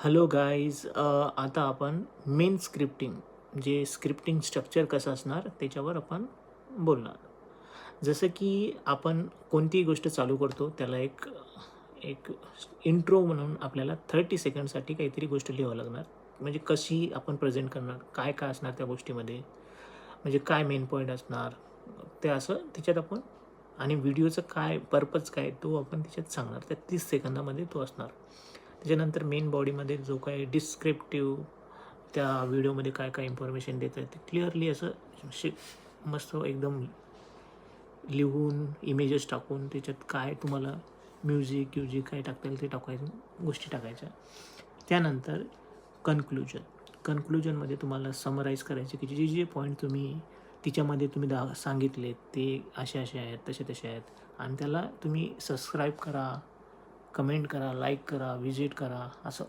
Hello guys, आता आपण main scripting जे स्क्रिप्टिंग स्ट्रक्चर कसं असणार त्याच्यावर आपण बोलणार. जसं की आपण कोणतीही गोष्ट चालू करतो त्याला एक एक इंट्रो म्हणून आपल्याला 30 सेकंडसाठी काहीतरी गोष्ट लिहावं लागणार. म्हणजे कशी आपण प्रेझेंट करणार, काय काय असणार त्या गोष्टीमध्ये, म्हणजे काय मेन पॉईंट असणार, ते असं त्याच्यात आपण आणि व्हिडिओचं काय पर्पज काय तो आपण त्याच्यात सांगणार. त्या 30 सेकंदामध्ये तो असणार. त्याच्यानंतर मेन बॉडीमध्ये जो काही डिस्क्रिप्टिव्ह त्या व्हिडिओमध्ये काय काय इन्फॉर्मेशन देतं आहे ते क्लिअरली असं मस्त एकदम लिहून इमेजेस टाकून त्याच्यात काय तुम्हाला म्युझिक काय टाकता येईल ते टाकायचं, गोष्टी टाकायच्या. त्यानंतर कन्क्लुजनमध्ये तुम्हाला समराईज करायचे की जे जे पॉईंट तुम्ही तिच्यामध्ये तुम्ही सांगितले ते असे असे आहेत, तसे तसे आहेत आणि त्याला तुम्ही सबस्क्राईब करा, कमेंट करा, लाईक करा, विजिट करा, असं